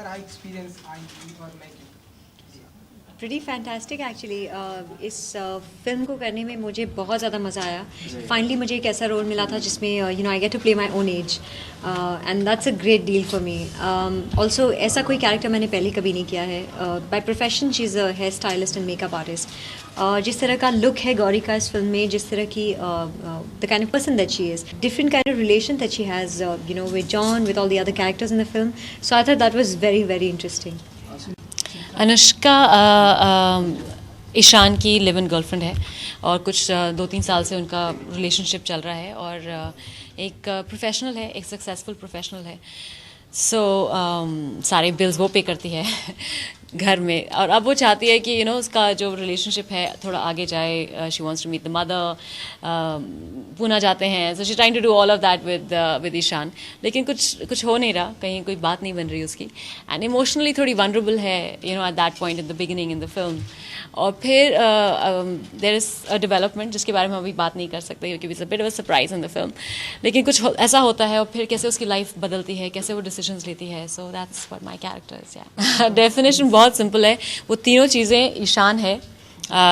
रहा experience I और making? Pretty fantastic actually. इस फिल्म को करने में मुझे बहुत ज़्यादा मज़ा आया। फाइनली मुझे एक ऐसा रोल मिला था जिसमें you know I get to play my own age and that's a great deal for me. Also ऐसा कोई कैरेक्टर मैंने पहले कभी नहीं किया है। By profession she is a hair stylist and makeup artist. जिस तरह का लुक है गौरी का इस फिल्म में, जिस तरह की the kind of person that she is, different kind of relation that she has you know with John, with all the other characters in the film. So I thought that was very very interesting. Anushka Ishaan की live इन girlfriend है और कुछ 2-3 साल से उनका relationship चल रहा है और एक प्रोफेशनल है, एक सक्सेसफुल प्रोफेशनल है। सो सारे बिल्स वो पे करती है घर में, और अब वो चाहती है कि यू नो उसका जो रिलेशनशिप है थोड़ा आगे जाए। She wants to meet the mother, Poona जाते हैं, so she trying to do all of that with Ishaan, लेकिन कुछ हो नहीं रहा, कहीं कोई बात नहीं बन रही उसकी, एंड इमोशनली थोड़ी वनरेबल है you know at that point in the beginning in the film. और फिर देयर इज़ अ डेवलपमेंट जिसके बारे में हम अभी बात नहीं कर सकते क्योंकि it's a bit of a surprise in the film, लेकिन कुछ ऐसा होता है और फिर कैसे उसकी लाइफ बदलती है, कैसे वो डिसीजंस लेती है। So that's what my character is. या डेफिनेशन बहुत सिंपल है, वो तीनों चीज़ें ईशान है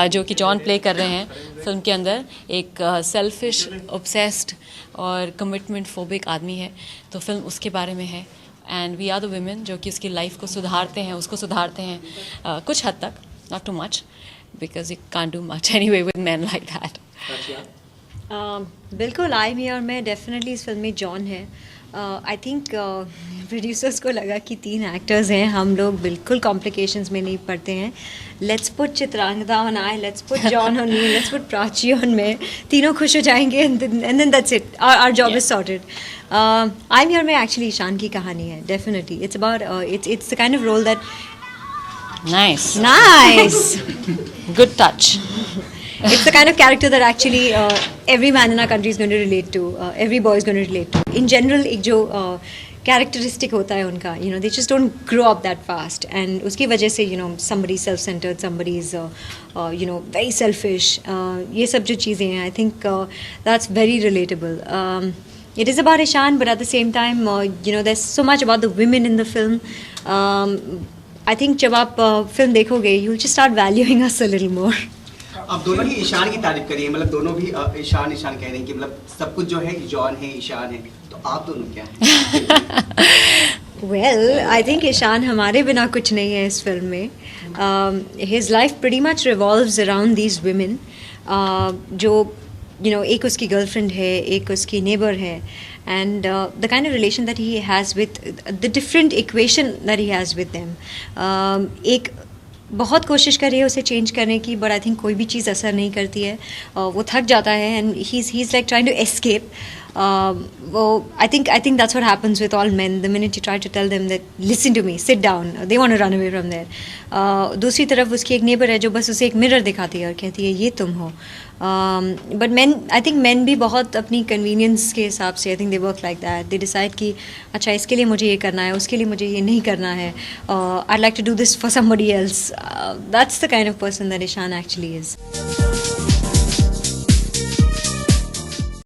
जो कि जॉन प्ले कर रहे हैं फिल्म के अंदर। एक सेल्फिश, ऑब्सेस्ड और कमिटमेंट फोबिक आदमी है, तो फिल्म उसके बारे में है। And we are the women जो कि उसकी लाइफ को सुधारते हैं, उसको सुधारते हैं कुछ हद तक, not too much because you can't do much anyway with men like that. बिल्कुल आई मी और मैं डेफिनेटली इस फिल्म में जॉन है। आई थिंक प्रोड्यूसर्स को लगा कि 3 एक्टर्स हैं, हम लोग बिल्कुल कॉम्प्लिकेशंस में नहीं पड़ते हैं। Let's put Chitrangada on I, let's put John on me, let's put Prachi on मैं, तीनों खुश हो जाएंगे and then that's it, our job is sorted. I me और मैं एक्चुअली ईशान की कहानी है। Definitely it's about it's the kind of role that Nice. Good touch. It's the kind of character that actually every man in our country is going to relate to. Every boy is going to relate to. In general, एक जो characteristic होता है उनका, you know, they just don't grow up that fast. And उसकी वजह से, you know, somebody is self-centered, somebody is, you know, very selfish. ये सब जो चीज़ें हैं, I think that's very relatable. It is about Ishan, but at the same time, you know, there's so much about the women in the film. I think जब आप film देखोगे you will just start valuing us a little more. आप दोनों ही ईशान की तारीफ करिए, मतलब दोनों भी ईशान ईशान कह रहे हैं कि मतलब सब कुछ जो है जॉन है, ईशान है, तो आप दोनों क्या हैं? वेल आई थिंक ईशान हमारे बिना कुछ नहीं है इस फिल्म में। His life pretty much revolves around these women, जो यू नो एक उसकी गर्लफ्रेंड है, एक उसकी नेबर है, and the kind of relation that he has with the different equation that he has with them. एक बहुत कोशिश कर रही है उसे चेंज करने की, बट आई थिंक कोई भी चीज़ असर नहीं करती है, वो थक जाता है and he is like trying to escape. वो I think that's what happens with all men the minute you try to tell them that listen to me, sit down, they want to run away from there. दूसरी तरफ उसकी एक neighbour है जो बस उसे एक मिरर दिखाती है और कहती है ये तुम हो। But man, I think man भी बहुत अपनी कन्वीनियंस के हिसाब से I think they work like that. They decide कि अच्छा इसके लिए मुझे ये करना है, उसके लिए मुझे ये नहीं करना है, I like to do this for somebody else. That's the kind of person that Ishaan actually is.